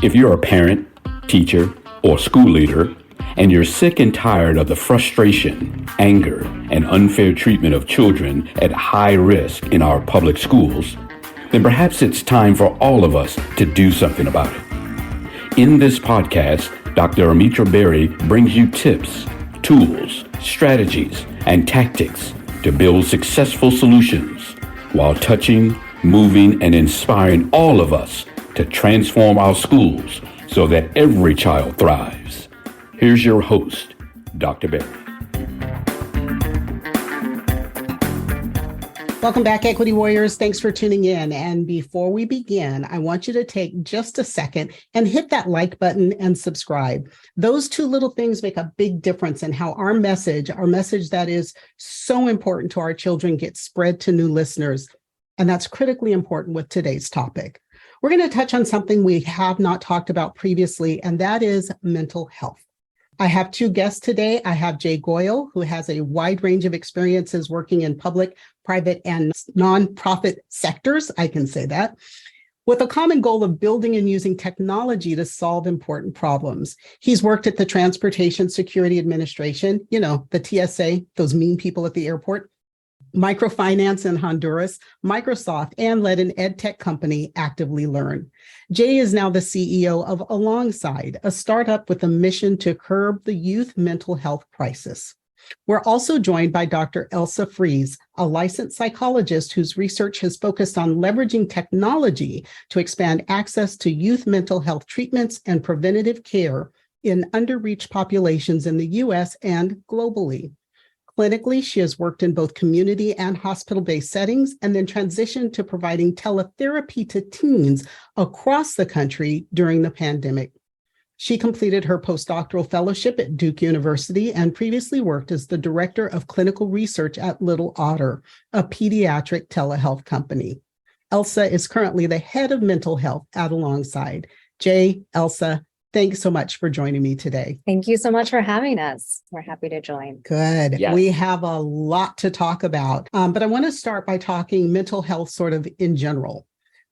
If you're a parent, teacher, or school leader, and you're sick and tired of the frustration, anger, and unfair treatment of children at high risk in our public schools, then perhaps it's time for all of us to do something about it. In this podcast, Dr. Amitra Berry brings you tips, tools, strategies, and tactics to build successful solutions while touching, moving, and inspiring all of us to transform our schools so that every child thrives. Here's your host, Dr. Berry. Welcome back, Equity Warriors. Thanks for tuning in. And before we begin, I want you to take just a second and hit that like button and subscribe. Those two little things make a big difference in how our message that is so important to our children, gets spread to new listeners. And that's critically important with today's topic. We're going to touch on something we have not talked about previously, and that is mental health. I have two guests today. I have Jay Goyal, who has a wide range of experiences working in public, private, and nonprofit sectors, I can say that, with a common goal of building and using technology to solve important problems. He's worked at the Transportation Security Administration, the TSA, those mean people at the airport, microfinance in Honduras, Microsoft, and led an ed tech company, Actively Learn. Jay is now the CEO of Alongside, a startup with a mission to curb the youth mental health crisis. We're also joined by Dr. Elsa Friis, a licensed psychologist whose research has focused on leveraging technology to expand access to youth mental health treatments and preventative care in underreached populations in the U.S. and globally. Clinically, she has worked in both community and hospital-based settings and then transitioned to providing teletherapy to teens across the country during the pandemic. She completed her postdoctoral fellowship at Duke University and previously worked as the director of clinical research at Little Otter, a pediatric telehealth company. Elsa is currently the head of mental health at Alongside. Jay, Elsa, thanks so much for joining me today. Thank you so much for having us. We're happy to join. Good. Yes. We have a lot to talk about, but I want to start by talking mental health sort of in general.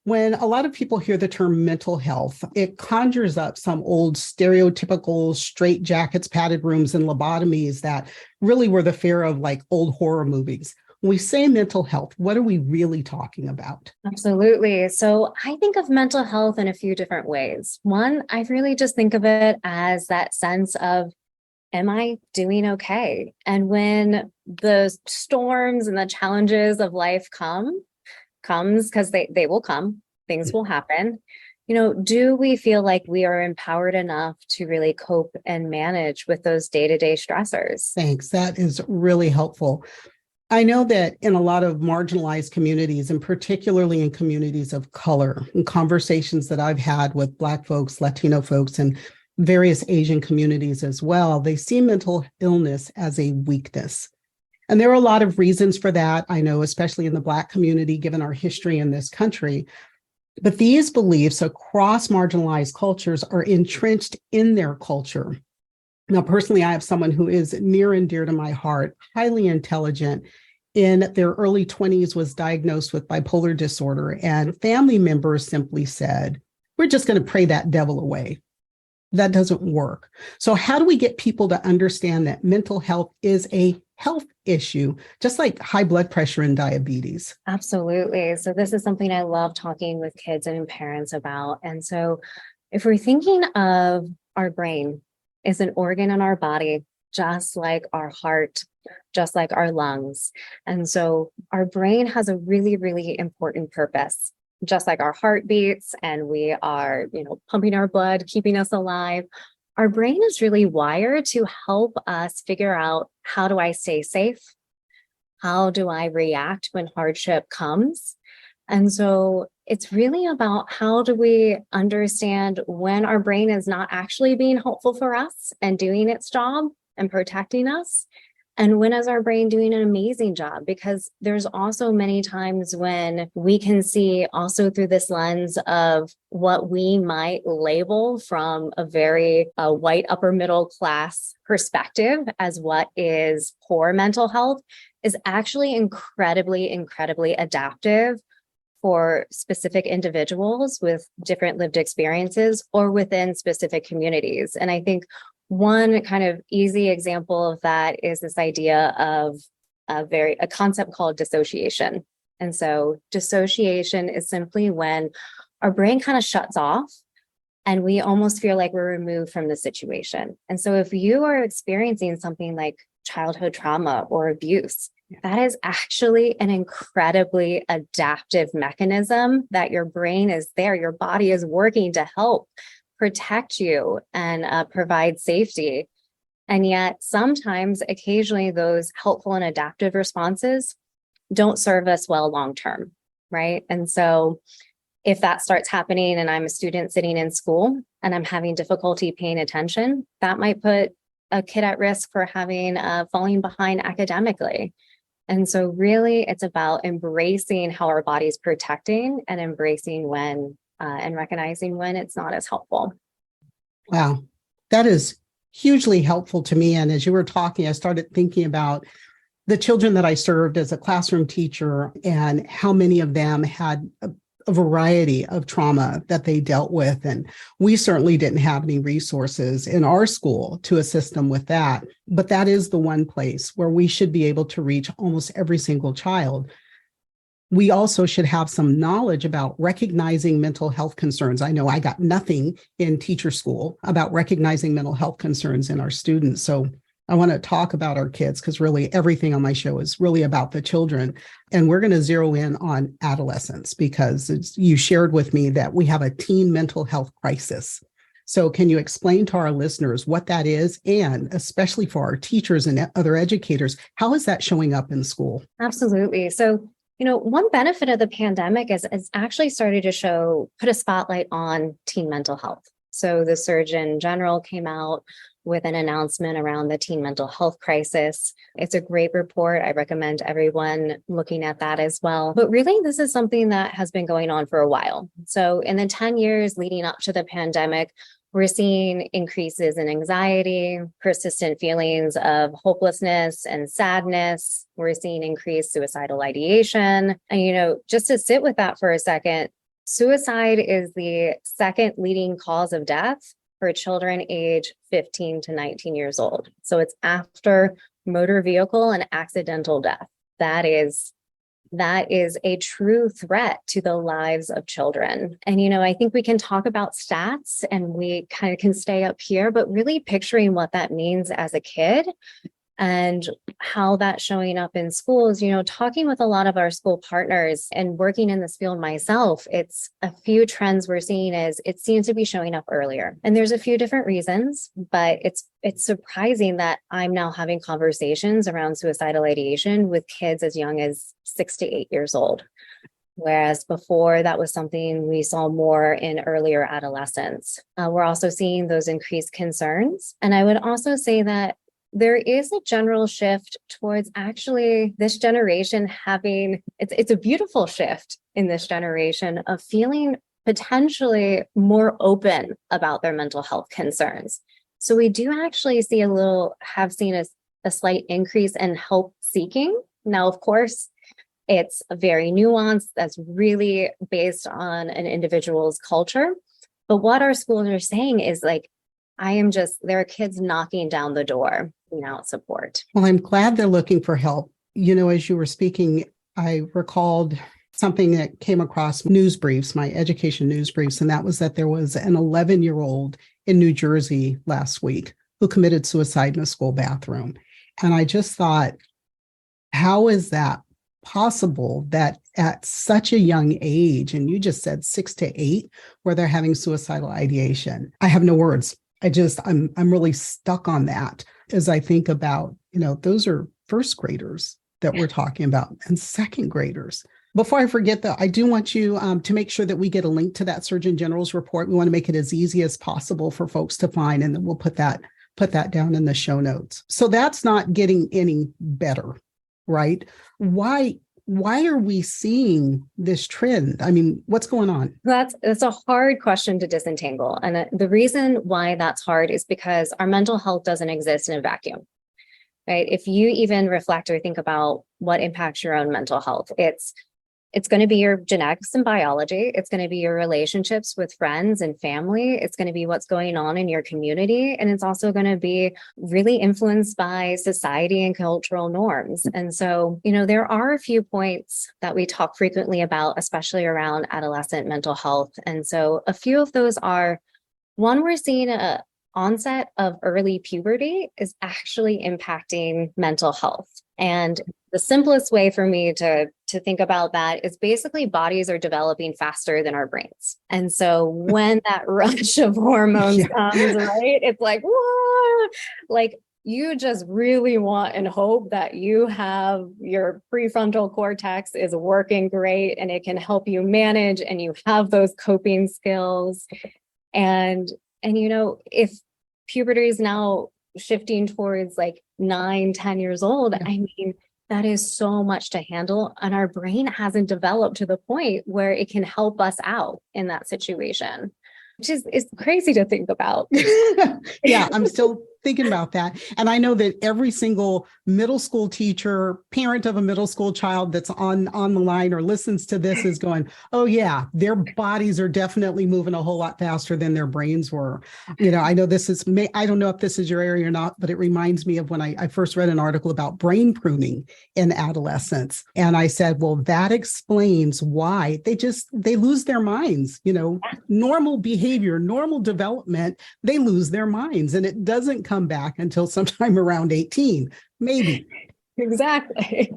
When a lot of people hear the term mental health, it conjures up some old stereotypical straitjackets, padded rooms, and lobotomies that really were the fare of like old horror movies. When we say mental health, what are we really talking about? Absolutely. So I think of mental health in a few different ways. One, I really just think of it as that sense of, am I doing okay? And when the storms and the challenges of life comes, because they will come, things will happen. Do we feel like we are empowered enough to really cope and manage with those day-to-day stressors? Thanks. That is really helpful. I know that in a lot of marginalized communities, and particularly in communities of color, and conversations that I've had with Black folks, Latino folks, and various Asian communities as well, they see mental illness as a weakness. And there are a lot of reasons for that, I know, especially in the Black community, given our history in this country. But these beliefs across marginalized cultures are entrenched in their culture. Now, personally, I have someone who is near and dear to my heart, highly intelligent, in their early 20s, was diagnosed with bipolar disorder, and family members simply said, we're just going to pray that devil away. That doesn't work. So how do we get people to understand that mental health is a health issue, just like high blood pressure and diabetes? Absolutely. So this is something I love talking with kids and parents about. And so if we're thinking of our brain is an organ in our body, just like our heart, just like our lungs. And so our brain has a really, really important purpose. Just like our heart beats and we are, pumping our blood, keeping us alive, our brain is really wired to help us figure out, how do I stay safe? How do I react when hardship comes? And so it's really about, how do we understand when our brain is not actually being helpful for us and doing its job and protecting us? And when is our brain doing an amazing job? Because there's also many times when we can see also through this lens of what we might label from a very white upper middle class perspective as what is poor mental health is actually incredibly, incredibly adaptive for specific individuals with different lived experiences or within specific communities. And I think one kind of easy example of that is this idea of a concept called dissociation. And so dissociation is simply when our brain kind of shuts off and we almost feel like we're removed from the situation. And so if you are experiencing something like childhood trauma or abuse, that is actually an incredibly adaptive mechanism that your brain is there. Your body is working to help protect you and provide safety. And yet sometimes, occasionally, those helpful and adaptive responses don't serve us well long-term, right? And so if that starts happening and I'm a student sitting in school and I'm having difficulty paying attention, that might put a kid at risk for having falling behind academically. And so really it's about embracing how our body's protecting and embracing when and recognizing when it's not as helpful. Wow, that is hugely helpful to me. And as you were talking, I started thinking about the children that I served as a classroom teacher and how many of them had a variety of trauma that they dealt with. And we certainly didn't have any resources in our school to assist them with that. But that is the one place where we should be able to reach almost every single child. We also should have some knowledge about recognizing mental health concerns. I know I got nothing in teacher school about recognizing mental health concerns in our students. So I want to talk about our kids because really everything on my show is really about the children. And we're going to zero in on adolescents because you shared with me that we have a teen mental health crisis. So can you explain to our listeners what that is? And especially for our teachers and other educators, how is that showing up in school? Absolutely. So, one benefit of the pandemic is it's actually started to put a spotlight on teen mental health. So the Surgeon General came out with an announcement around the teen mental health crisis. It's a great report. I recommend everyone looking at that as well. But really, this is something that has been going on for a while. So in the 10 years leading up to the pandemic, we're seeing increases in anxiety, persistent feelings of hopelessness and sadness. We're seeing increased suicidal ideation. And, just to sit with that for a second, suicide is the second leading cause of death for children age 15 to 19 years old. So it's after motor vehicle and accidental death. That is a true threat to the lives of children. And, I think we can talk about stats and we kind of can stay up here, but really picturing what that means as a kid and how that's showing up in schools, talking with a lot of our school partners and working in this field myself, it's a few trends we're seeing is it seems to be showing up earlier. And there's a few different reasons, but it's surprising that I'm now having conversations around suicidal ideation with kids as young as 6 to 8 years old. Whereas before that was something we saw more in earlier adolescence. We're also seeing those increased concerns. And I would also say that there is a general shift towards actually this generation having, it's a beautiful shift in this generation of feeling potentially more open about their mental health concerns. So we do actually have seen a slight increase in help seeking. Now, of course, it's very nuanced. That's really based on an individual's culture. But what our schools are saying is there are kids knocking down the door without support. Well, I'm glad they're looking for help. As you were speaking, I recalled something that came across news briefs, my education news briefs, and that was that there was an 11-year-old in New Jersey last week who committed suicide in a school bathroom. And I just thought, how is that possible that at such a young age, and you just said 6 to 8, where they're having suicidal ideation? I have no words. I'm really stuck on that as I think about, those are first graders that we're talking about and second graders. Before I forget though, I do want you to make sure that we get a link to that Surgeon General's report. We want to make it as easy as possible for folks to find, and then we'll put that down in the show notes. So that's not getting any better, right? Why are we seeing this trend? I mean, what's going on? That's a hard question to disentangle. And the reason why that's hard is because our mental health doesn't exist in a vacuum, right? If you even reflect or think about what impacts your own mental health, it's It's going to be your genetics and biology. It's going to be your relationships with friends and family. It's going to be what's going on in your community. And it's also going to be really influenced by society and cultural norms. And so, there are a few points that we talk frequently about, especially around adolescent mental health. And so a few of those are, one, we're seeing a onset of early puberty is actually impacting mental health. And the simplest way for me to think about that is basically bodies are developing faster than our brains. And so when that rush of hormones comes, right, it's like, whoa, like you just really want and hope that you have your prefrontal cortex is working great and it can help you manage and you have those coping skills. And if puberty is now shifting towards like 9-10 years old, I mean, that is so much to handle. And our brain hasn't developed to the point where it can help us out in that situation, which is crazy to think about. Yeah, I'm still thinking about that. And I know that every single middle school teacher, parent of a middle school child that's on the line or listens to this is going, oh yeah, their bodies are definitely moving a whole lot faster than their brains were. I know I don't know if this is your area or not, but it reminds me of when I first read an article about brain pruning in adolescence. And I said, well, that explains why they lose their minds, normal behavior, normal development, they lose their minds. And it doesn't come back until sometime around 18, maybe. Exactly.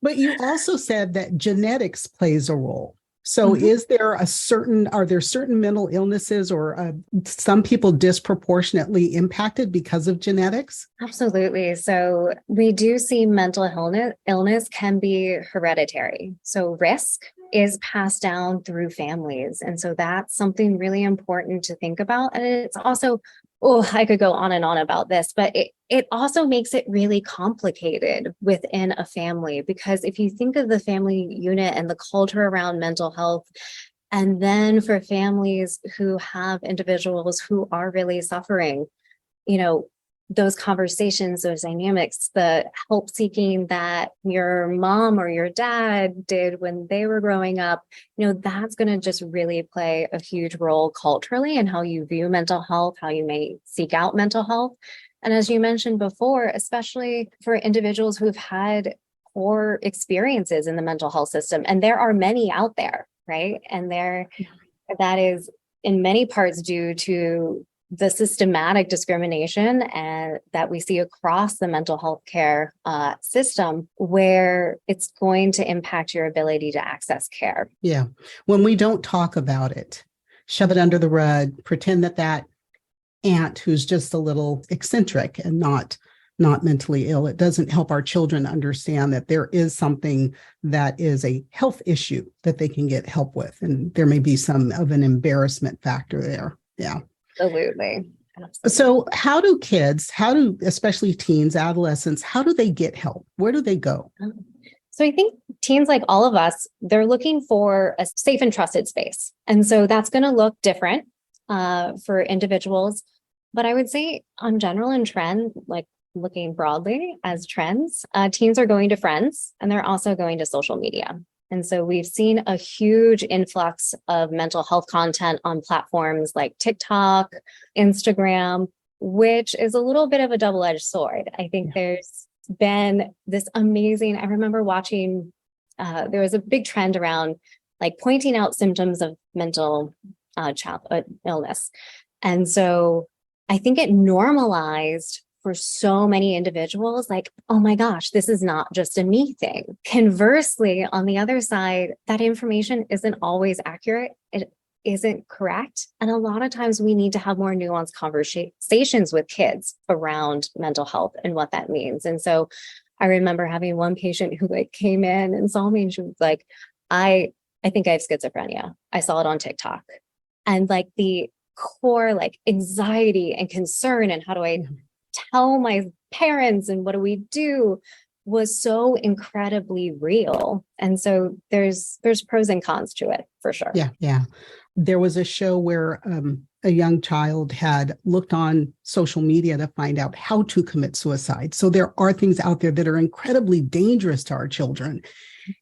But you also said that genetics plays a role. So are there certain mental illnesses or some people disproportionately impacted because of genetics? Absolutely. So we do see mental illness can be hereditary. So risk is passed down through families. And so that's something really important to think about. And it's also, I could go on and on about this, but it also makes it really complicated within a family, because if you think of the family unit and the culture around mental health, and then for families who have individuals who are really suffering, those conversations, those dynamics, the help seeking that your mom or your dad did when they were growing up, that's going to just really play a huge role culturally in how you view mental health, how you may seek out mental health. And as you mentioned before, especially for individuals who've had poor experiences in the mental health system, and there are many out there, right? And that is in many parts due to the systematic discrimination and that we see across the mental health care system, where it's going to impact your ability to access care. Yeah. When we don't talk about it, shove it under the rug, pretend that aunt who's just a little eccentric and not mentally ill, it doesn't help our children understand that there is something that is a health issue that they can get help with. And there may be some of an embarrassment factor there. Yeah. Absolutely. So how do especially teens, adolescents, how do they get help? Where do they go? So I think teens, like all of us, they're looking for a safe and trusted space. And so that's going to look different for individuals. But I would say on general and trend, like looking broadly as trends, teens are going to friends and they're also going to social media. And so we've seen a huge influx of mental health content on platforms like TikTok, Instagram, which is a little bit of a double-edged sword. I think there's been this amazing, I remember watching, there was a big trend around like pointing out symptoms of mental illness. And so I think it normalized for so many individuals, like, oh my gosh, this is not just a me thing. Conversely, on the other side, that information isn't always accurate. It isn't correct. And a lot of times we need to have more nuanced conversations with kids around mental health and what that means. And so I remember having one patient who came in and saw me and she was like, I think I have schizophrenia. I saw it on TikTok. And the core anxiety and concern and how do I tell my parents and what do we do was so incredibly real. And so there's pros and cons to it for sure. Yeah. There was a show where a young child had looked on social media to find out how to commit suicide. So there are things out there that are incredibly dangerous to our children.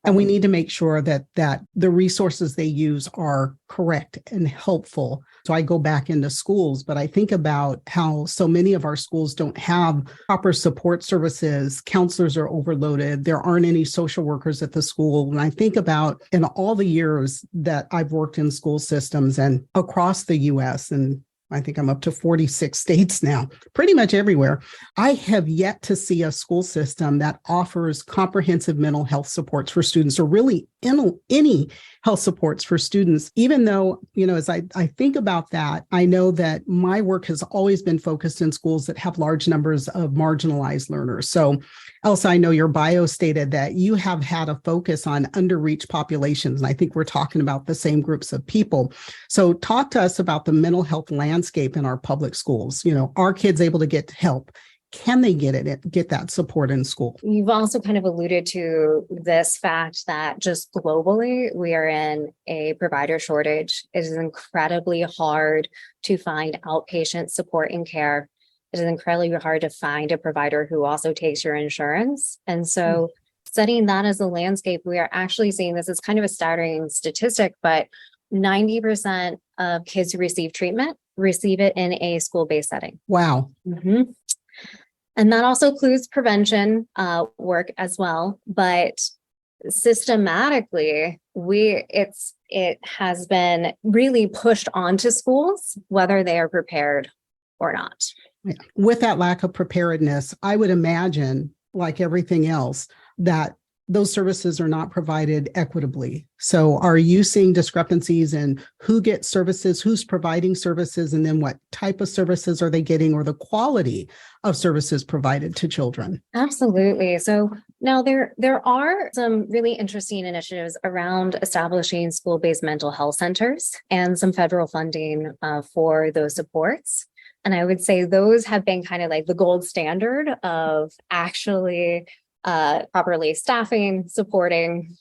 And we need to make sure that the resources they use are correct and helpful. So I go back into schools, but I think about how so many of our schools don't have proper support services. Counselors are overloaded. There aren't any social workers at the school. When I think about in all the years that I've worked in school systems and across the US, and I think I'm up to 46 states now, pretty much everywhere, I have yet to see a school system that offers comprehensive mental health supports for students, or really any health supports for students. Even though, as I think about that, I know that my work has always been focused in schools that have large numbers of marginalized learners. So Elsa, I know your bio stated that you have had a focus on underreached populations, and I think we're talking about the same groups of people. So talk to us about the mental health landscape in our public schools. Are kids able to get help? Can they get that support in school? You've also kind of alluded to this fact that just globally, we are in a provider shortage. It is incredibly hard to find outpatient support and care. It is incredibly hard to find a provider who also takes your insurance. And so studying that as a landscape, we are actually seeing this is kind of a staggering statistic, but 90% of kids who receive treatment receive it in a school-based setting. Wow. Mm-hmm. And that also includes prevention work as well. But systematically, it has been really pushed onto schools, whether they are prepared or not. With that lack of preparedness, I would imagine, like everything else, that those services are not provided equitably. So are you seeing discrepancies in who gets services, who's providing services, and then what type of services are they getting, or the quality of services provided to children? Absolutely. So now there are some really interesting initiatives around establishing school-based mental health centers and some federal funding for those supports. And I would say those have been kind of like the gold standard of actually properly staffing, supporting,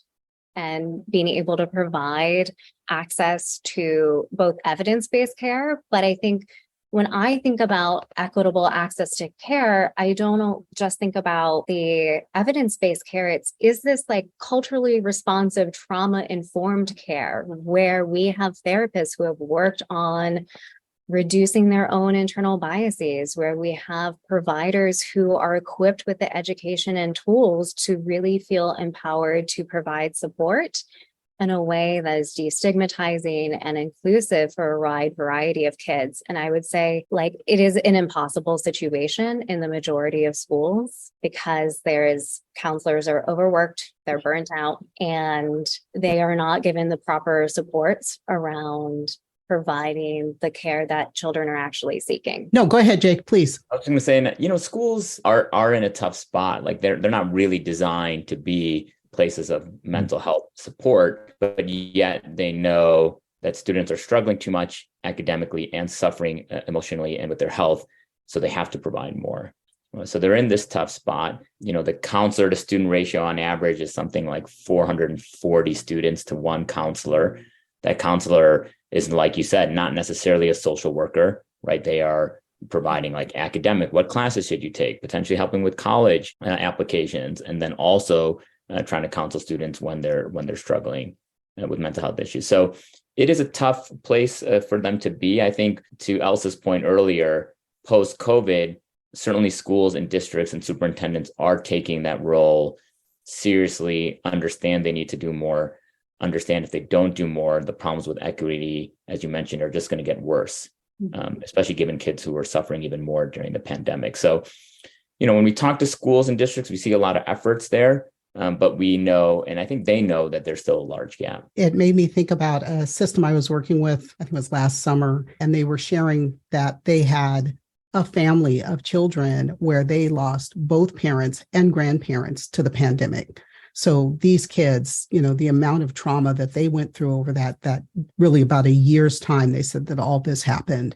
and being able to provide access to both evidence-based care. But I think when I think about equitable access to care, I don't just think about the evidence-based care. Is this like culturally responsive, trauma-informed care where we have therapists who have worked on reducing their own internal biases, where we have providers who are equipped with the education and tools to really feel empowered to provide support in a way that is destigmatizing and inclusive for a wide variety of kids. And I would say, it is an impossible situation in the majority of schools because counselors are overworked, they're burnt out, and they are not given the proper supports around providing the care that children are actually seeking. No, go ahead, Jake, please. I was going to say that, schools are in a tough spot. Like they're not really designed to be places of mental health support, but yet they know that students are struggling too much academically and suffering emotionally and with their health. So they have to provide more. So they're in this tough spot. The counselor to student ratio on average is something like 440 students to one counselor. That counselor is, like you said, not necessarily a social worker, right? They are providing like academic, what classes should you take, potentially helping with college applications, and then also trying to counsel students when they're struggling with mental health issues. So it is a tough place for them to be. I think to Elsa's point earlier, post-COVID, certainly schools and districts and superintendents are taking that role seriously, understand they need to do more, understand if they don't do more, the problems with equity, as you mentioned, are just going to get worse, especially given kids who are suffering even more during the pandemic. So, when we talk to schools and districts, we see a lot of efforts there, but we know, and I think they know, that there's still a large gap. It made me think about a system I was working with, I think it was last summer, and they were sharing that they had a family of children where they lost both parents and grandparents to the pandemic. So these kids, the amount of trauma that they went through over that really about a year's time, they said that all this happened.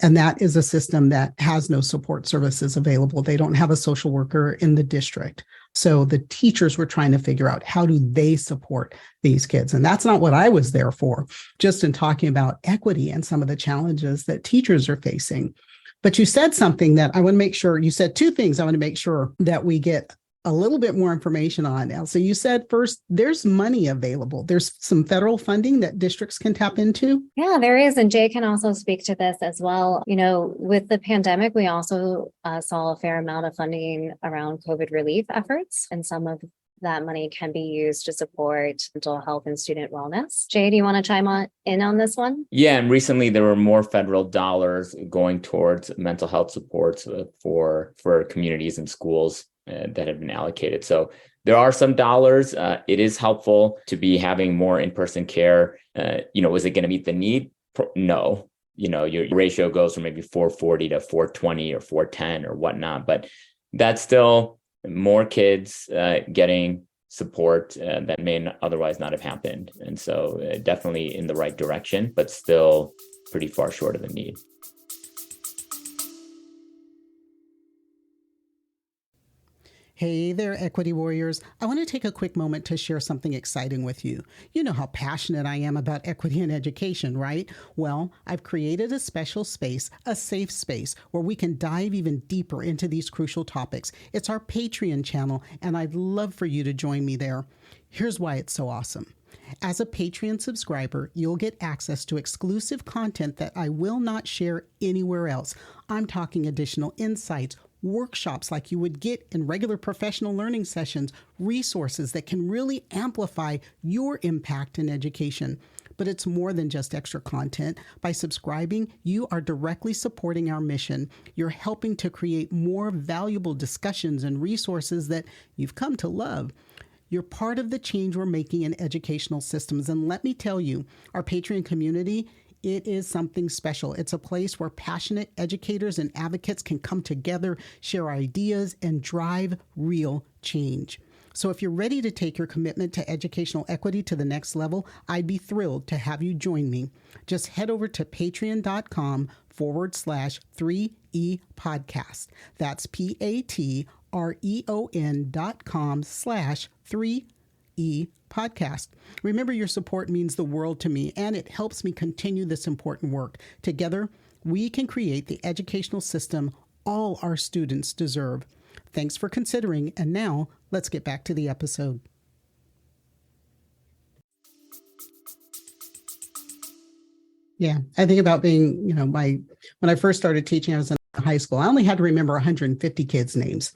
And that is a system that has no support services available. They don't have a social worker in the district. So the teachers were trying to figure out, how do they support these kids? And that's not what I was there for, just in talking about equity and some of the challenges that teachers are facing. But you said something that I want to make sure, you said two things I want to make sure that we get a little bit more information on. Elsa, you said first, there's money available. There's some federal funding that districts can tap into. Yeah, there is. And Jay can also speak to this as well. With the pandemic, we also saw a fair amount of funding around COVID relief efforts, and some of that money can be used to support mental health and student wellness. Jay, do you want to chime in on this one? Yeah, and recently there were more federal dollars going towards mental health supports for communities and schools that have been allocated. So there are some dollars. It is helpful to be having more in-person care. Is it going to meet the need? No. Your ratio goes from maybe 440 to 420 or 410 or whatnot, but that's still more kids getting support that may otherwise not have happened. And so definitely in the right direction, but still pretty far short of the need. Hey there, Equity Warriors. I want to take a quick moment to share something exciting with you. You know how passionate I am about equity in education, right? Well, I've created a special space, a safe space, where we can dive even deeper into these crucial topics. It's our Patreon channel, and I'd love for you to join me there. Here's why it's so awesome. As a Patreon subscriber, you'll get access to exclusive content that I will not share anywhere else. I'm talking additional insights, workshops like you would get in regular professional learning sessions, resources that can really amplify your impact in education. But it's more than just extra content. By subscribing, you are directly supporting our mission. You're helping to create more valuable discussions and resources that you've come to love. You're part of the change we're making in educational systems. And let me tell you, our Patreon community, it is something special. It's a place where passionate educators and advocates can come together, share ideas, and drive real change. So if you're ready to take your commitment to educational equity to the next level, I'd be thrilled to have you join me. Just head over to patreon.com/3E podcast. That's patreon.com/3E podcast. Remember, your support means the world to me, and it helps me continue this important work. Together, we can create the educational system all our students deserve. Thanks for considering, and now let's get back to the episode. Yeah, I think about being, when I first started teaching, I was in high school. I only had to remember 150 kids' names.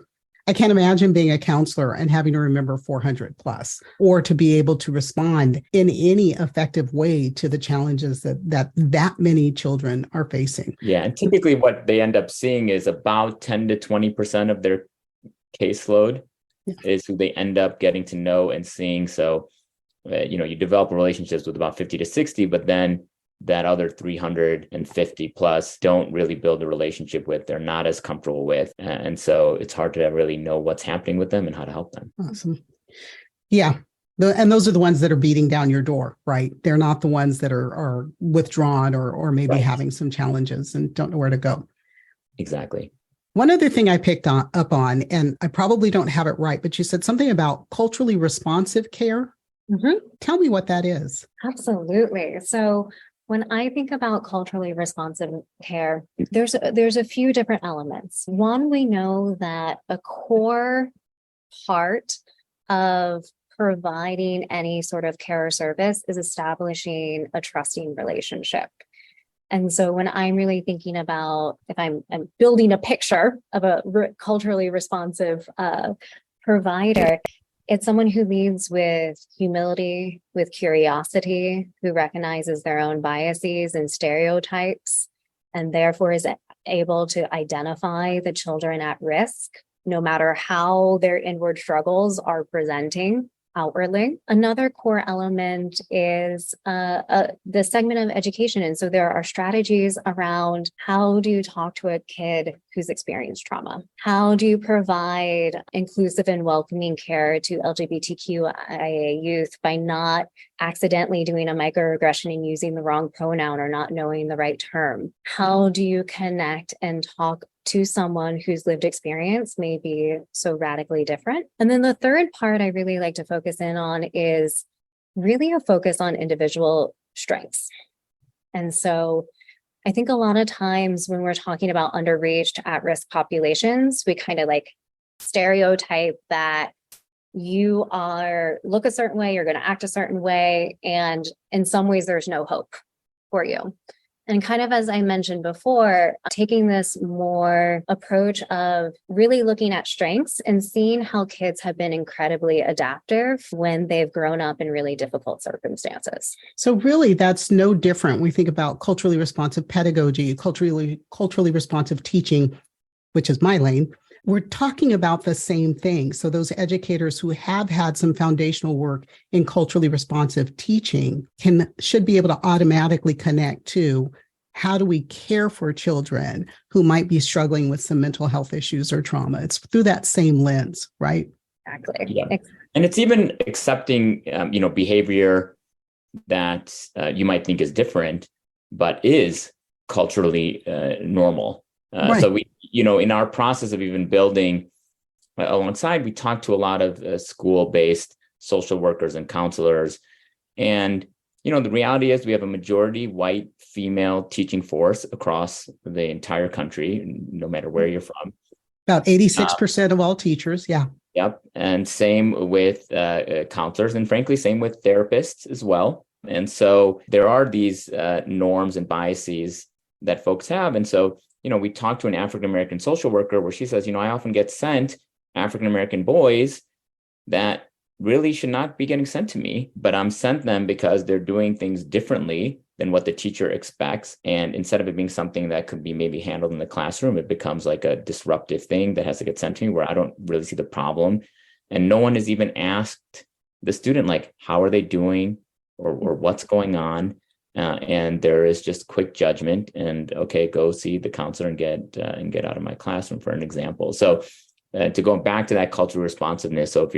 I can't imagine being a counselor and having to remember 400 plus, or to be able to respond in any effective way to the challenges that many children are facing. Yeah, and typically what they end up seeing is about 10 to 20% of their caseload is who they end up getting to know and seeing. So, you develop relationships with about 50 to 60, but then that other 350 plus don't really build a relationship with, they're not as comfortable with. And so it's hard to really know what's happening with them and how to help them. Awesome. Yeah. And those are the ones that are beating down your door, right? They're not the ones that are withdrawn or maybe having some challenges and don't know where to go. Exactly. One other thing I picked up on, and I probably don't have it right, but you said something about culturally responsive care. Mm-hmm. Tell me what that is. Absolutely. So when I think about culturally responsive care, there's a few different elements. One, we know that a core part of providing any sort of care or service is establishing a trusting relationship. And so when I'm really thinking about, if I'm building a picture of a culturally responsive provider, it's someone who leads with humility, with curiosity, who recognizes their own biases and stereotypes, and therefore is able to identify the children at risk, no matter how their inward struggles are presenting outwardly. Another core element is the segment of education. And so there are strategies around how do you talk to a kid who's experienced trauma? How do you provide inclusive and welcoming care to LGBTQIA youth by not accidentally doing a microaggression and using the wrong pronoun or not knowing the right term? How do you connect and talk to someone whose lived experience may be so radically different? And then the third part I really like to focus in on is really a focus on individual strengths. And so I think a lot of times when we're talking about underreached at-risk populations, we kind of stereotype that you look a certain way, you're going to act a certain way, and in some ways there's no hope for you. And kind of as I mentioned before, taking this more approach of really looking at strengths and seeing how kids have been incredibly adaptive when they've grown up in really difficult circumstances. So really, that's no different. We think about culturally responsive pedagogy, culturally responsive teaching, which is my lane. We're talking about the same thing. So those educators who have had some foundational work in culturally responsive teaching should be able to automatically connect to how do we care for children who might be struggling with some mental health issues or trauma. It's through that same lens, right? Exactly. Yeah. And it's even accepting, behavior that you might think is different, but is culturally normal. Right. So we, in our process of even building alongside, we talk to a lot of school-based social workers and counselors. And, the reality is we have a majority white female teaching force across the entire country, no matter where you're from. About 86% of all teachers. Yeah. Yep. And same with counselors, and frankly, same with therapists as well. And so there are these norms and biases that folks have. And so, we talked to an African-American social worker where she says, I often get sent African-American boys that really should not be getting sent to me, but I'm sent them because they're doing things differently than what the teacher expects. And instead of it being something that could be maybe handled in the classroom, it becomes like a disruptive thing that has to get sent to me where I don't really see the problem. And no one has even asked the student, like, how are they doing or what's going on? And there is just quick judgment and, okay, go see the counselor and get out of my classroom, for an example. So to go back to that cultural responsiveness. So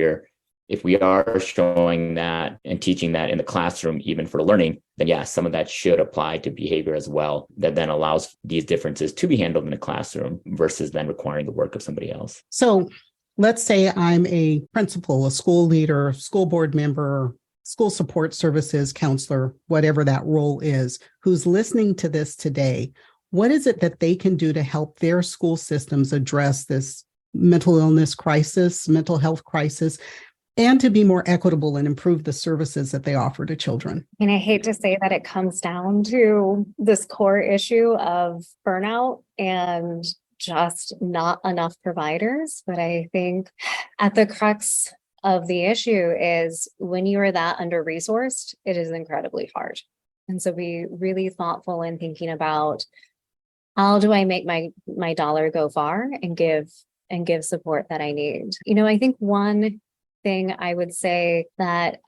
if we are showing that and teaching that in the classroom, even for learning, then yes, some of that should apply to behavior as well. That then allows these differences to be handled in the classroom versus then requiring the work of somebody else. So let's say I'm a principal, a school leader, school board member, school support services counselor, whatever that role is, who's listening to this today. What is it that they can do to help their school systems address this mental illness crisis, mental health crisis, and to be more equitable and improve the services that they offer to children? And I hate to say that it comes down to this core issue of burnout and just not enough providers. But I think at the crux of the issue is when you are that under-resourced, it is incredibly hard. And so be really thoughtful in thinking about how do I make my dollar go far and give support that I need. I think one thing I would say that,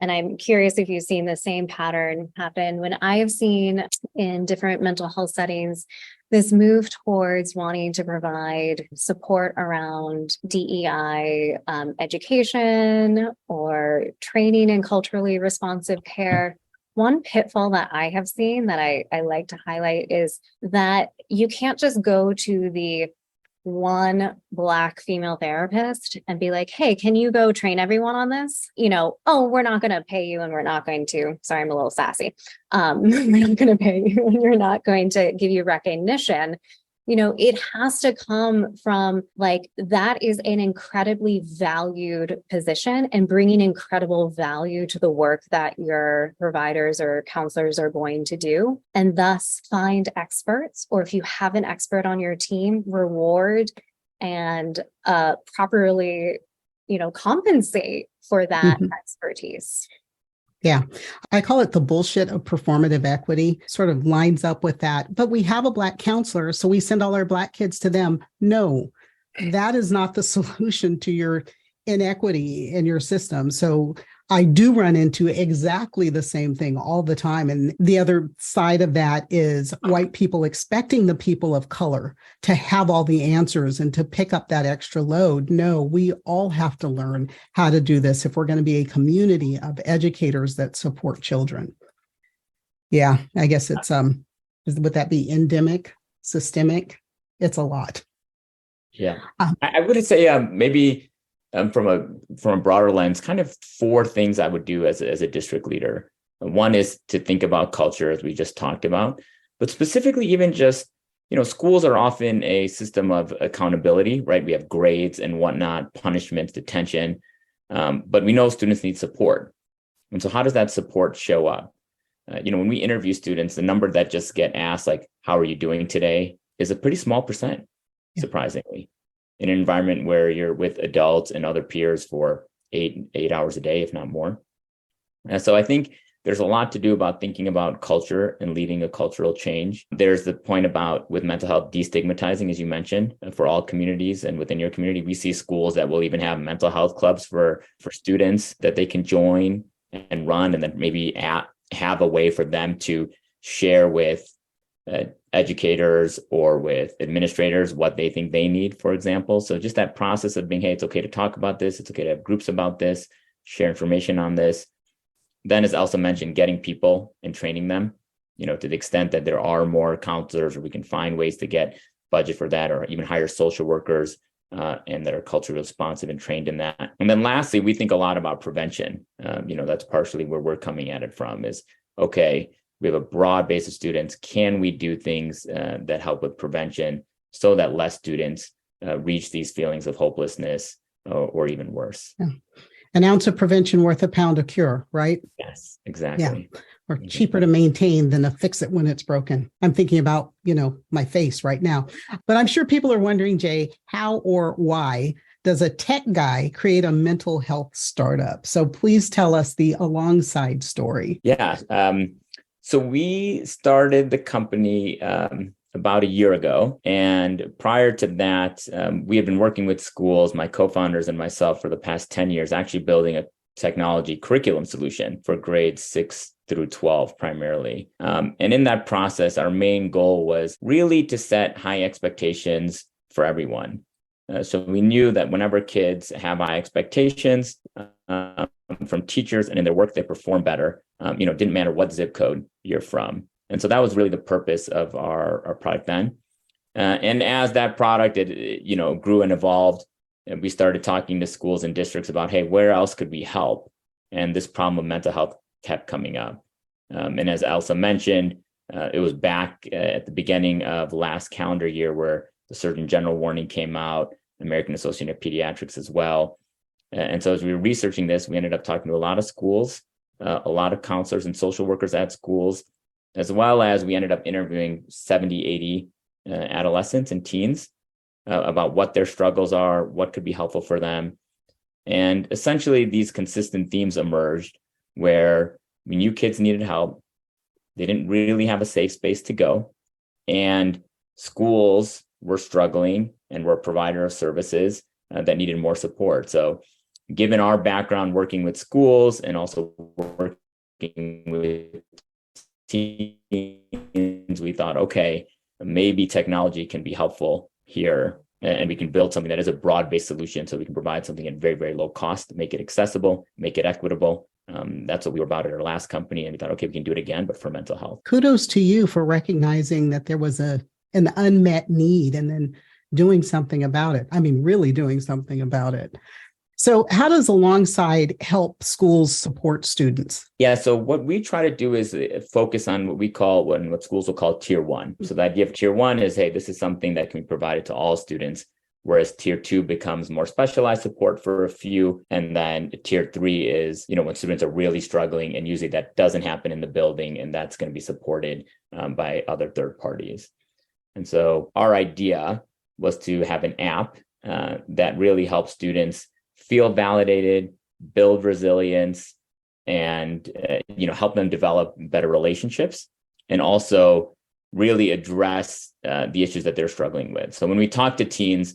and I'm curious if you've seen the same pattern happen when I have seen in different mental health settings, this move towards wanting to provide support around DEI education or training in culturally responsive care. One pitfall that I have seen that I like to highlight is that you can't just go to the one Black female therapist and be like, hey, can you go train everyone on this? We're not going to pay you and we're not going to, sorry, I'm a little sassy. We're not going to pay you and we're not going to give you recognition. It has to come from that is an incredibly valued position and bringing incredible value to the work that your providers or counselors are going to do. And thus find experts, or if you have an expert on your team, reward and properly, compensate for that expertise. Yeah, I call it the bullshit of performative equity, sort of lines up with that. But we have a Black counselor, so we send all our Black kids to them. No, that is not the solution to your inequity in your system. So I do run into exactly the same thing all the time. And the other side of that is white people expecting the people of color to have all the answers and to pick up that extra load. No, we all have to learn how to do this if we're going to be a community of educators that support children. Yeah, I guess it's, would that be endemic, systemic? It's a lot. Yeah, I would say maybe from a broader lens, kind of 4 things I would do as a district leader. One is to think about culture, as we just talked about, but specifically even just schools are often a system of accountability, right? We have grades and whatnot, punishments, detention, but we know students need support. And so how does that support show up? When we interview students, the number that just get asked, like, how are you doing today, is a pretty small percent, surprisingly, in an environment where you're with adults and other peers for eight hours a day, if not more. And so I think there's a lot to do about thinking about culture and leading a cultural change. There's the point about with mental health destigmatizing, as you mentioned, for all communities. And within your community, we see schools that will even have mental health clubs for students that they can join and run, and then maybe have a way for them to share with educators or with administrators what they think they need, for example. So just that process of being, hey, it's okay to talk about this. It's okay to have groups about this, share information on this. Then, as Elsa mentioned, getting people and training them, to the extent that there are more counselors, or we can find ways to get budget for that, or even hire social workers and that are culturally responsive and trained in that. And then lastly, we think a lot about prevention. That's partially where we're coming at it from is, okay, we have a broad base of students. Can we do things that help with prevention so that less students reach these feelings of hopelessness or even worse? Yeah. An ounce of prevention worth a pound of cure, right? Yes, exactly. Yeah. Or cheaper to maintain than to fix it when it's broken. I'm thinking about, my face right now. But I'm sure people are wondering, Jay, how or why does a tech guy create a mental health startup? So please tell us the alongside story. Yeah. So we started the company about a year ago. And prior to that, we had been working with schools, my co-founders and myself, for the past 10 years, actually building a technology curriculum solution for grades 6 through 12 primarily. And in that process, our main goal was really to set high expectations for everyone. So we knew that whenever kids have high expectations from teachers and in their work, they perform better. It didn't matter what zip code you're from. And so that was really the purpose of our product then. And as that product, it grew and evolved, and we started talking to schools and districts about, hey, where else could we help? And this problem of mental health kept coming up. And as Elsa mentioned, it was back at the beginning of last calendar year where the Surgeon General warning came out, American Association of Pediatrics as well. And so as we were researching this, we ended up talking to a lot of schools, a lot of counselors and social workers at schools, as well as we ended up interviewing 70, 80 adolescents and teens about what their struggles are, what could be helpful for them. And essentially, these consistent themes emerged where we knew kids needed help. They didn't really have a safe space to go. And schools were struggling and were a provider of services that needed more support. So given our background working with schools and also working with teens, we thought, okay, maybe technology can be helpful here, and we can build something that is a broad-based solution so we can provide something at very, very low cost, make it accessible, make it equitable. That's what we were about at our last company, and we thought, okay, we can do it again, but for mental health. Kudos to you for recognizing that there was an unmet need and then doing something about it. I mean, really doing something about it. So how does Alongside help schools support students? Yeah, so what we try to do is focus on what we call, what schools will call tier one. So the idea of tier one is, hey, this is something that can be provided to all students, whereas tier two becomes more specialized support for a few. And then tier three is, when students are really struggling, and usually that doesn't happen in the building, and that's going to be supported by other third parties. And so our idea was to have an app that really helps students feel validated, build resilience, and help them develop better relationships, and also really address the issues that they're struggling with. So when we talk to teens,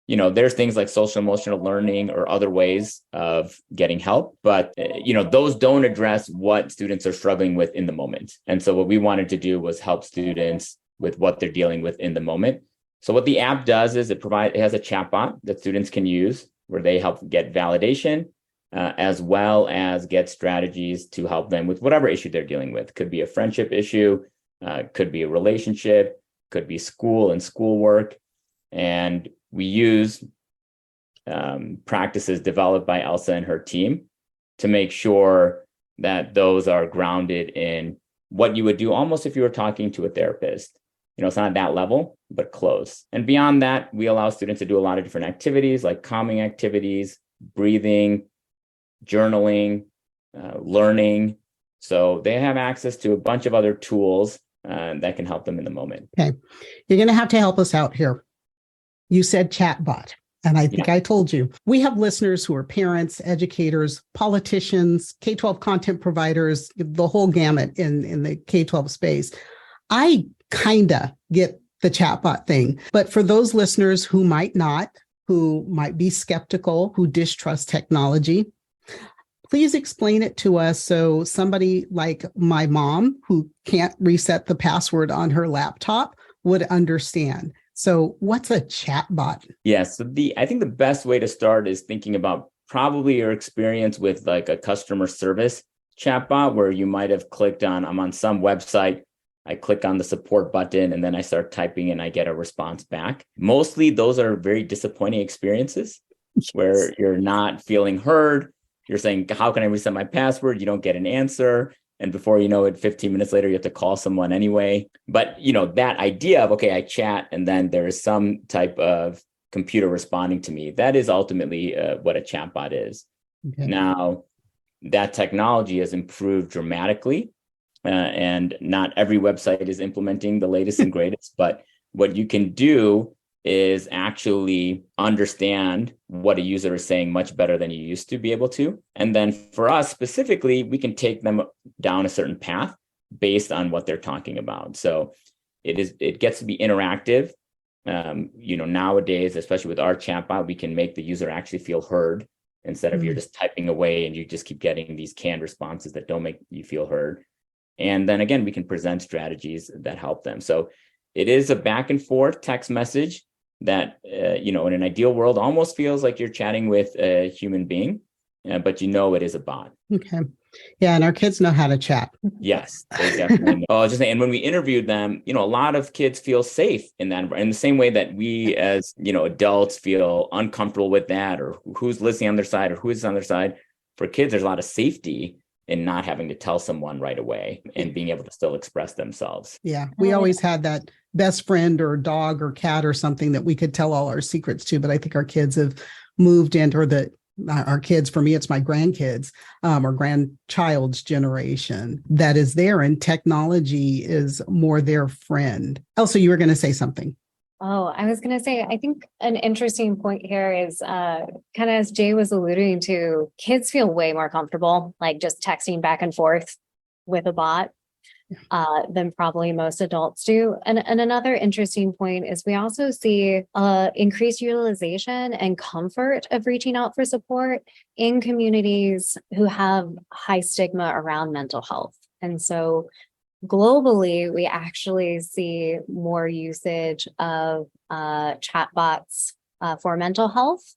there's things like social emotional learning or other ways of getting help, but those don't address what students are struggling with in the moment. And so what we wanted to do was help students with what they're dealing with in the moment. So what the app does is it has a chatbot that students can use, where they help get validation, as well as get strategies to help them with whatever issue they're dealing with. Could be a friendship issue, could be a relationship, could be school and schoolwork. And we use practices developed by Elsa and her team to make sure that those are grounded in what you would do almost if you were talking to a therapist. It's not at that level, but close. And beyond that, we allow students to do a lot of different activities like calming activities, breathing, journaling, learning. So they have access to a bunch of other tools that can help them in the moment. Okay. You're going to have to help us out here. You said chatbot. And I think I told you, we have listeners who are parents, educators, politicians, K-12 content providers, the whole gamut in the K-12 space. I kind of get the chatbot thing, but for those listeners who might not, who might be skeptical, who distrust technology, please explain it to us so somebody like my mom who can't reset the password on her laptop would understand. So what's a chatbot? Yes. I think the best way to start is thinking about probably your experience with like a customer service chatbot where you might have clicked on, I'm on some website, I click on the support button and then I start typing and I get a response back. Mostly those are very disappointing experiences where you're not feeling heard. You're saying, how can I reset my password? You don't get an answer. And before you know it, 15 minutes later, you have to call someone anyway. But, that idea of, okay, I chat and then there is some type of computer responding to me. That is ultimately what a chatbot is. Okay. Now, that technology has improved dramatically. And not every website is implementing the latest and greatest. But what you can do is actually understand what a user is saying much better than you used to be able to. And then for us specifically, we can take them down a certain path based on what they're talking about. So it gets to be interactive. Nowadays, especially with our chatbot, we can make the user actually feel heard instead of you're just typing away and you just keep getting these canned responses that don't make you feel heard. And then again, we can present strategies that help them. So it is a back and forth text message that, in an ideal world, almost feels like you're chatting with a human being, but it is a bot. Okay. Yeah. And our kids know how to chat. Yes, they definitely know. And when we interviewed them, a lot of kids feel safe in that, in the same way that we as, adults feel uncomfortable with that, or who's listening on their side or who is on their side. For kids, there's a lot of safety in not having to tell someone right away and being able to still express themselves. Yeah. We always had that best friend or dog or cat or something that we could tell all our secrets to. But I think our kids have moved into our kids, for me, it's my grandkids or grandchild's generation that is there, and technology is more their friend. Elsa, you were going to say something. Oh, I was going to say, I think an interesting point here is kind of as Jay was alluding to, kids feel way more comfortable, like just texting back and forth with a bot than probably most adults do. And another interesting point is we also see increased utilization and comfort of reaching out for support in communities who have high stigma around mental health. And so globally, we actually see more usage of chatbots for mental health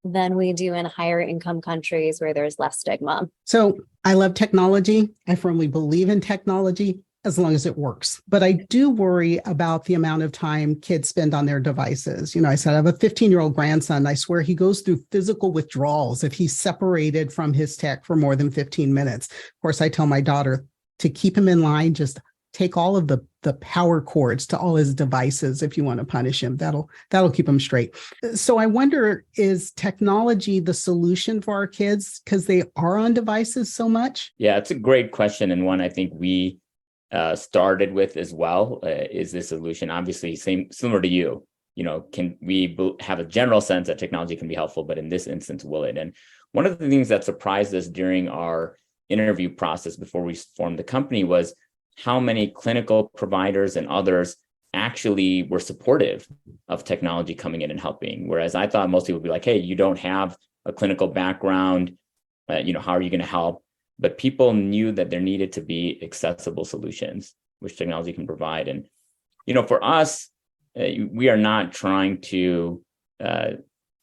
than we do in higher income countries where there's less stigma. So I love technology. I firmly believe in technology as long as it works. But I do worry about the amount of time kids spend on their devices. I said I have a 15-year-old grandson. I swear he goes through physical withdrawals if he's separated from his tech for more than 15 minutes. Of course, I tell my daughter to keep him in line, just take all of the power cords to all his devices if you want to punish him. That'll keep him straight. So I wonder, is technology the solution for our kids because they are on devices so much? Yeah, it's a great question, and one I think we started with as well. Is the solution obviously similar to you? Can we have a general sense that technology can be helpful, but in this instance, will it? And one of the things that surprised us during our interview process before we formed the company was how many clinical providers and others actually were supportive of technology coming in and helping. Whereas I thought most people would be like, hey, you don't have a clinical background, how are you going to help? But people knew that there needed to be accessible solutions, which technology can provide. And, for us, we are not trying to,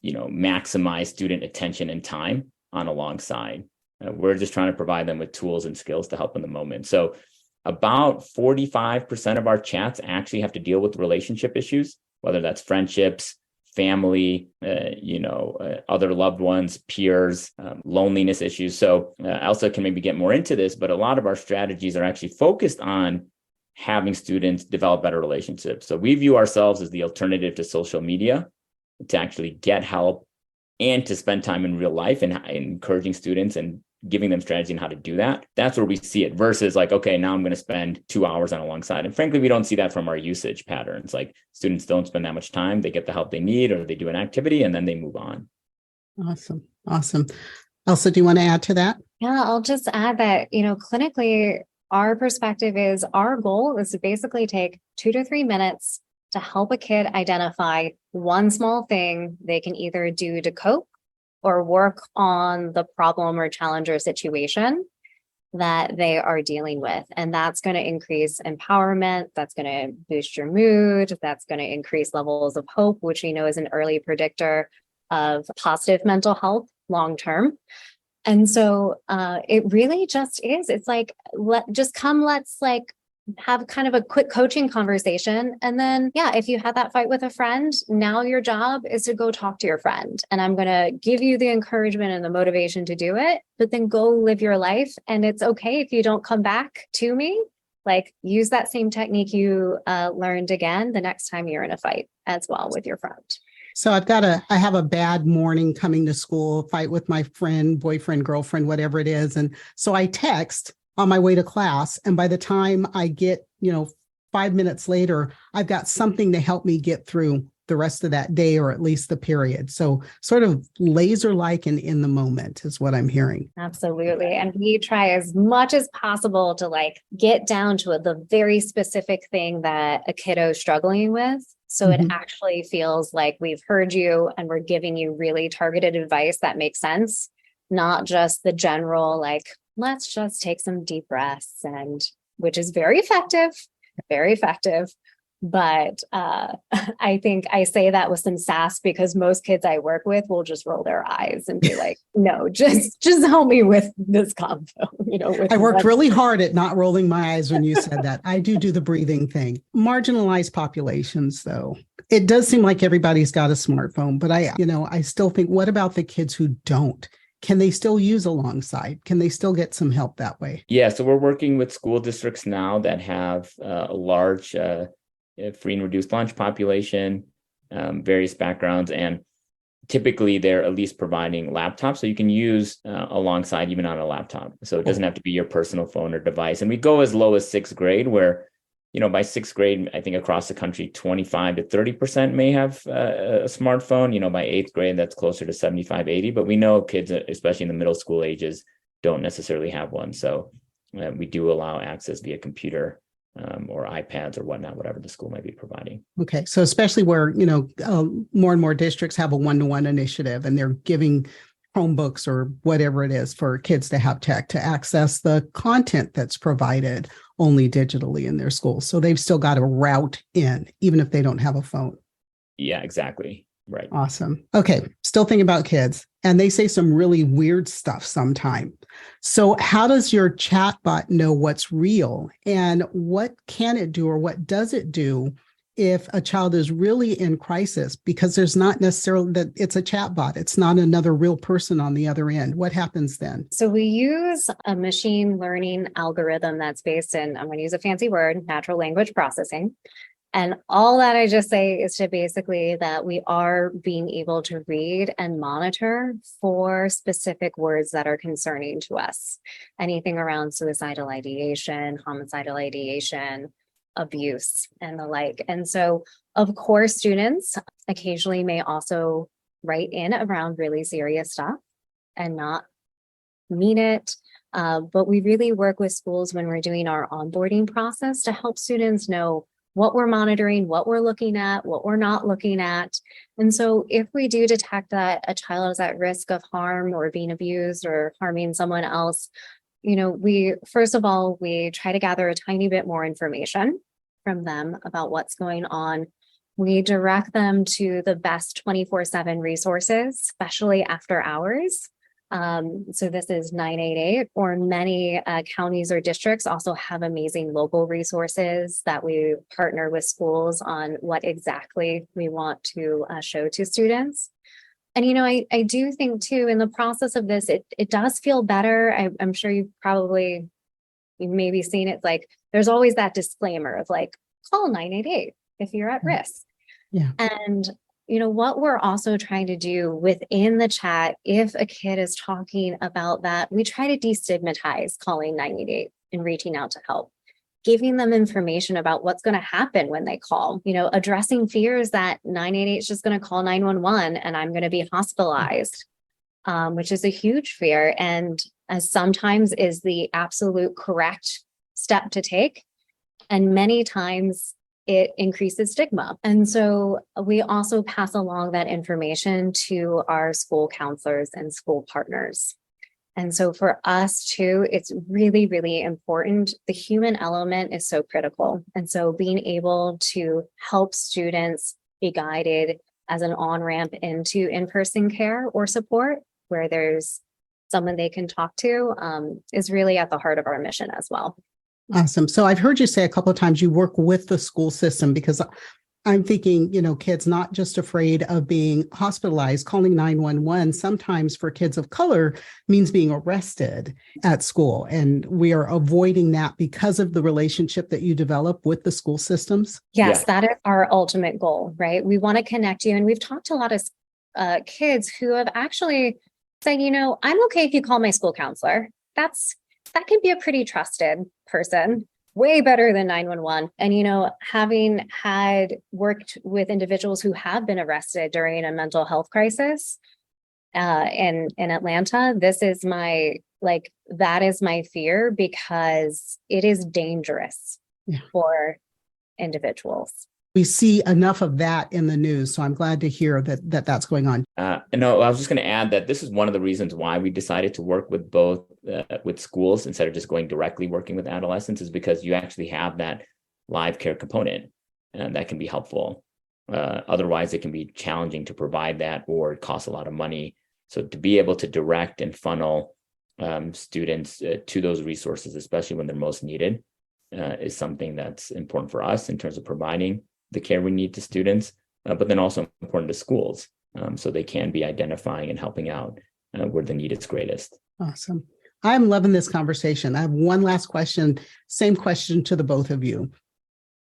maximize student attention and time on alongside. We're just trying to provide them with tools and skills to help in the moment. So about 45% of our chats actually have to deal with relationship issues, whether that's friendships, family, other loved ones, peers, loneliness issues. So Elsa can maybe get more into this, but a lot of our strategies are actually focused on having students develop better relationships. So we view ourselves as the alternative to social media to actually get help and to spend time in real life and encouraging students and giving them strategy on how to do that. That's where we see it versus like, okay, now I'm going to spend 2 hours on alongside. And frankly, we don't see that from our usage patterns. Like students don't spend that much time. They get the help they need, or they do an activity and then they move on. Awesome. Awesome. Elsa, do you want to add to that? Yeah, I'll just add that, clinically, our perspective is our goal is to basically take 2 to 3 minutes to help a kid identify one small thing they can either do to cope or work on the problem or challenge or situation that they are dealing with. And that's going to increase empowerment. That's going to boost your mood. That's going to increase levels of hope, which we know is an early predictor of positive mental health long term. And so it really just is. It's like, let's like have kind of a quick coaching conversation. And then, yeah, if you had that fight with a friend, now your job is to go talk to your friend. And I'm going to give you the encouragement and the motivation to do it, but then go live your life. And it's okay if you don't come back to me. Like use that same technique you learned again the next time you're in a fight as well with your friend. So I have a bad morning coming to school, fight with my friend, boyfriend, girlfriend, whatever it is. And so I text on my way to class. And by the time I get, 5 minutes later, I've got something to help me get through the rest of that day, or at least the period. So sort of laser-like and in the moment is what I'm hearing. Absolutely. And we try as much as possible to like get down to the very specific thing that a kiddo is struggling with. So it actually feels like we've heard you and we're giving you really targeted advice that makes sense, not just the general, like, let's just take some deep breaths, and which is very effective. But I think I say that with some sass because most kids I work with will just roll their eyes and be like, no, just help me with this convo. I worked really hard at not rolling my eyes when you said that. I do the breathing thing. Marginalized populations, though, it does seem like everybody's got a smartphone, but I still think, what about the kids who don't? Can they still use alongside? Can they still get some help that way? Yeah, so we're working with school districts now that have a large free and reduced lunch population, various backgrounds, and typically they're at least providing laptops so you can use alongside even on a laptop. So it doesn't have to be your personal phone or device. And we go as low as 6th grade, where by 6th grade, I think across the country, 25 to 30% may have a smartphone. By 8th grade, that's closer to 75, 80. But we know kids, especially in the middle school ages, don't necessarily have one. So we do allow access via computer or iPads or whatnot, whatever the school might be providing. Okay. So especially where, more and more districts have a one-to-one initiative and they're giving Chromebooks or whatever it is for kids to have tech to access the content that's provided only digitally in their schools. So they've still got a route in, even if they don't have a phone. Yeah, exactly. Right. Awesome. Okay. Still thinking about kids, and they say some really weird stuff sometime. So how does your chatbot know what's real, and what can it do, or what does it do if a child is really in crisis? Because there's not necessarily that it's a chatbot. It's not another real person on the other end. What happens then? So we use a machine learning algorithm that's based in, I'm going to use a fancy word, natural language processing. And all that I just say is to basically that we are being able to read and monitor for specific words that are concerning to us. Anything around suicidal ideation, homicidal ideation, abuse, and the like. And so, of course, students occasionally may also write in around really serious stuff and not mean it. But we really work with schools when we're doing our onboarding process to help students know what we're monitoring, what we're looking at, what we're not looking at. And so if we do detect that a child is at risk of harm or being abused or harming someone else, we try to gather a tiny bit more information from them about what's going on. We direct them to the best 24/7 resources, especially after hours. So this is 988, or many counties or districts also have amazing local resources that we partner with schools on what exactly we want to show to students. And, I do think too, in the process of this, it does feel better. I'm sure you've probably you've maybe seen it, like there's always that disclaimer of like, call 988 if you're at risk. Yeah. And what we're also trying to do within the chat, if a kid is talking about that, we try to destigmatize calling 988 and reaching out to help, giving them information about what's going to happen when they call, addressing fears that 988 is just going to call 911 and I'm going to be hospitalized, which is a huge fear. And sometimes is the absolute correct step to take. And many times it increases stigma. And so we also pass along that information to our school counselors and school partners. And so for us too, it's really, really important. The human element is so critical. And so being able to help students be guided as an on-ramp into in-person care or support where there's someone they can talk to is really at the heart of our mission as well. Awesome. So I've heard you say a couple of times you work with the school system, because I'm thinking, kids not just afraid of being hospitalized, calling 911 sometimes for kids of color means being arrested at school. And we are avoiding that because of the relationship that you develop with the school systems. Yes, that is our ultimate goal, right? We want to connect you. And we've talked to a lot of kids who have actually said, I'm okay if you call my school counselor. That can be a pretty trusted person, way better than 911. And, having had worked with individuals who have been arrested during a mental health crisis in Atlanta, that is my fear, because it is dangerous for individuals. We see enough of that in the news. So I'm glad to hear that that's going on. No, I was just going to add that this is one of the reasons why we decided to work with both with schools instead of just going directly working with adolescents, is because you actually have that live care component that can be helpful. Otherwise, it can be challenging to provide that, or it costs a lot of money. So to be able to direct and funnel students to those resources, especially when they're most needed, is something that's important for us in terms of providing the care we need to students, but then also important to schools, so they can be identifying and helping out where the need is greatest. Awesome. I'm loving this conversation. I have one last question, same question to the both of you.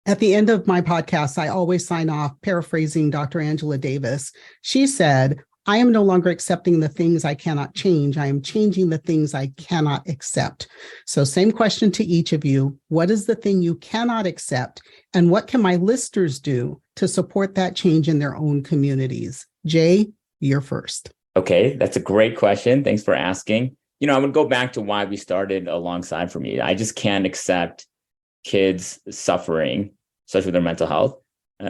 At the end of my podcast, I always sign off paraphrasing Dr. Angela Davis. She said, I am no longer accepting the things I cannot change. I am changing the things I cannot accept. So same question to each of you. What is the thing you cannot accept? And what can my listeners do to support that change in their own communities? Jay, you're first. Okay, that's a great question. Thanks for asking. I would go back to why we started Alongside for me. I just can't accept kids suffering, especially with their mental health,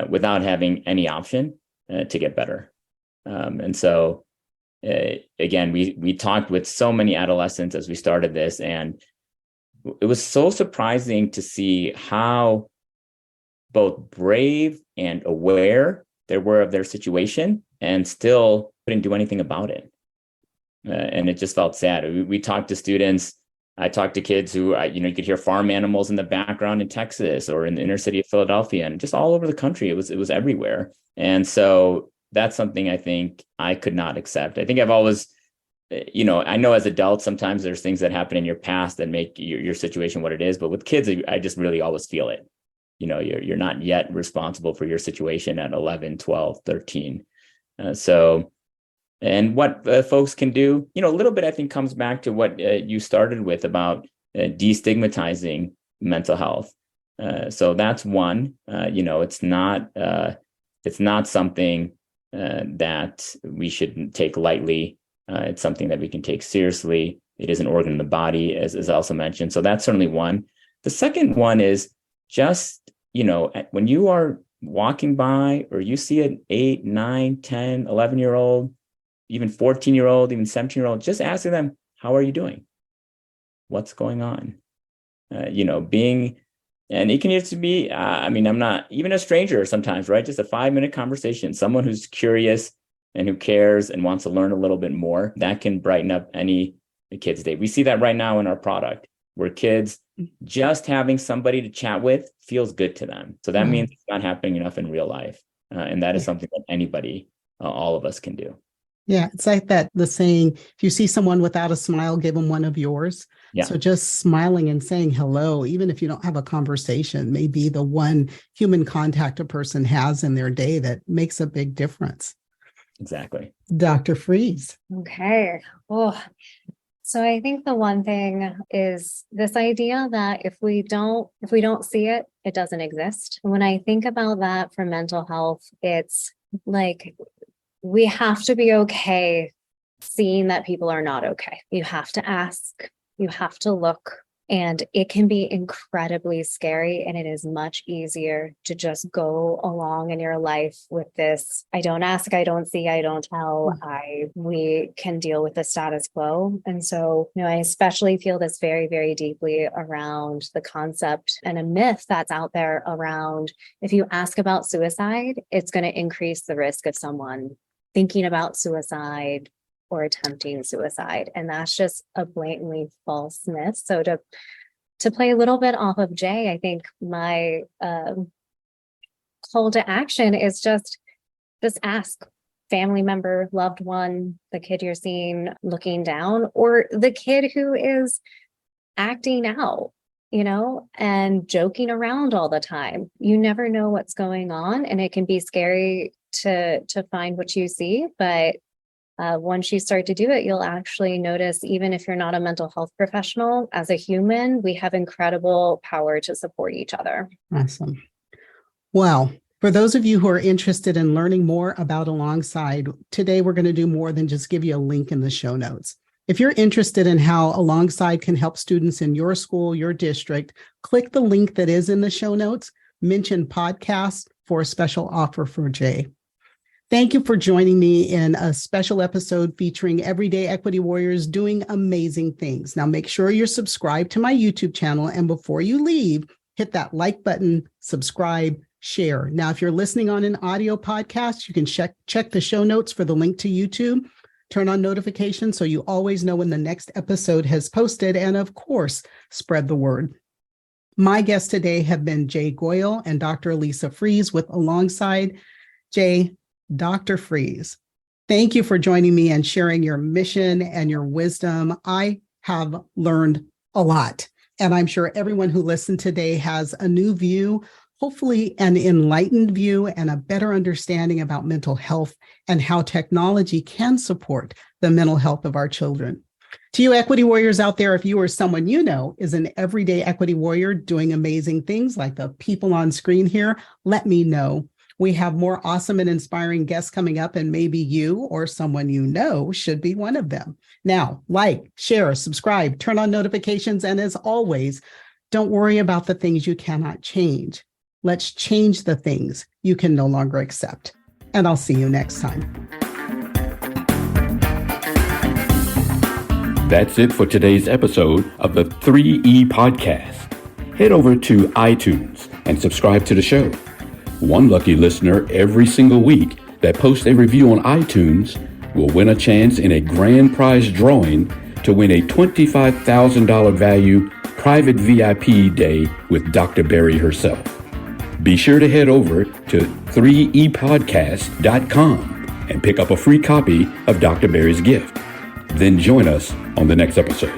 without having any option to get better. And so, again, we talked with so many adolescents as we started this, and it was so surprising to see how both brave and aware they were of their situation and still couldn't do anything about it. And it just felt sad. We talked to students. I talked to kids who, you could hear farm animals in the background in Texas or in the inner city of Philadelphia, and just all over the country. It was everywhere. And so that's something I think I could not accept. I think I've always, I know as adults, sometimes there's things that happen in your past that make your situation what it is. But with kids, I just really always feel it. You're not yet responsible for your situation at 11, 12, 13. And what folks can do, a little bit, I think, comes back to what you started with about destigmatizing mental health. So that's one. It's not something that we shouldn't take lightly. It's something that we can take seriously. It is an organ in the body, as Elsa mentioned. So that's certainly one. The second one is just, when you are walking by or you see an 8, 9, 10, 11-year-old, even 14-year-old, even 17-year-old, just asking them, how are you doing? What's going on? And it can just be, I'm not even a stranger sometimes, right? Just a 5-minute conversation, someone who's curious and who cares and wants to learn a little bit more, that can brighten up any kid's day. We see that right now in our product, where kids just having somebody to chat with feels good to them. So that means it's not happening enough in real life. And that is something that anybody, all of us can do. Yeah, it's like the saying, if you see someone without a smile, give them one of yours. Yeah. So just smiling and saying hello, even if you don't have a conversation, may be the one human contact a person has in their day that makes a big difference. Exactly. Dr. Friis. Okay. Oh, so I think the one thing is this idea that if we don't see it, it doesn't exist. When I think about that for mental health, it's like we have to be okay seeing that people are not okay. You have to ask, you have to look, and it can be incredibly scary. And it is much easier to just go along in your life with this. I don't ask, I don't see, I don't tell. We can deal with the status quo. And so, I especially feel this very, very deeply around the concept and a myth that's out there around if you ask about suicide, it's going to increase the risk of someone thinking about suicide or attempting suicide. And that's just a blatantly false myth. So to play a little bit off of Jay, I think my call to action is just ask family member, loved one, the kid you're seeing looking down, or the kid who is acting out, and joking around all the time. You never know what's going on, and it can be scary to find what you see, but once you start to do it, you'll actually notice, even if you're not a mental health professional, as a human, we have incredible power to support each other. Awesome. Well, for those of you who are interested in learning more about Alongside, today we're going to do more than just give you a link in the show notes. If you're interested in how Alongside can help students in your school, your district, click the link that is in the show notes, mention podcast for a special offer for Jay. Thank you for joining me in a special episode featuring everyday equity warriors doing amazing things. Now, make sure you're subscribed to my YouTube channel. And before you leave, hit that like button, subscribe, share. Now, if you're listening on an audio podcast, you can check the show notes for the link to YouTube. Turn on notifications so you always know when the next episode has posted. And of course, spread the word. My guests today have been Jay Goyal and Dr. Elsa Friis with Alongside. Jay, Dr. Friis, thank you for joining me and sharing your mission and your wisdom. I have learned a lot, and I'm sure everyone who listened today has a new view, hopefully an enlightened view and a better understanding about mental health and how technology can support the mental health of our children. To you equity warriors out there, if you or someone you know is an everyday equity warrior doing amazing things like the people on screen here, let me know. We have more awesome and inspiring guests coming up, and maybe you or someone you know should be one of them. Now, like, share, subscribe, turn on notifications, and as always, don't worry about the things you cannot change. Let's change the things you can no longer accept. And I'll see you next time. That's it for today's episode of the 3E Podcast. Head over to iTunes and subscribe to the show. One lucky listener every single week that posts a review on iTunes will win a chance in a grand prize drawing to win a $25,000 value private VIP day with Dr. Berry herself. Be sure to head over to 3epodcast.com and pick up a free copy of Dr. Berry's gift. Then join us on the next episode.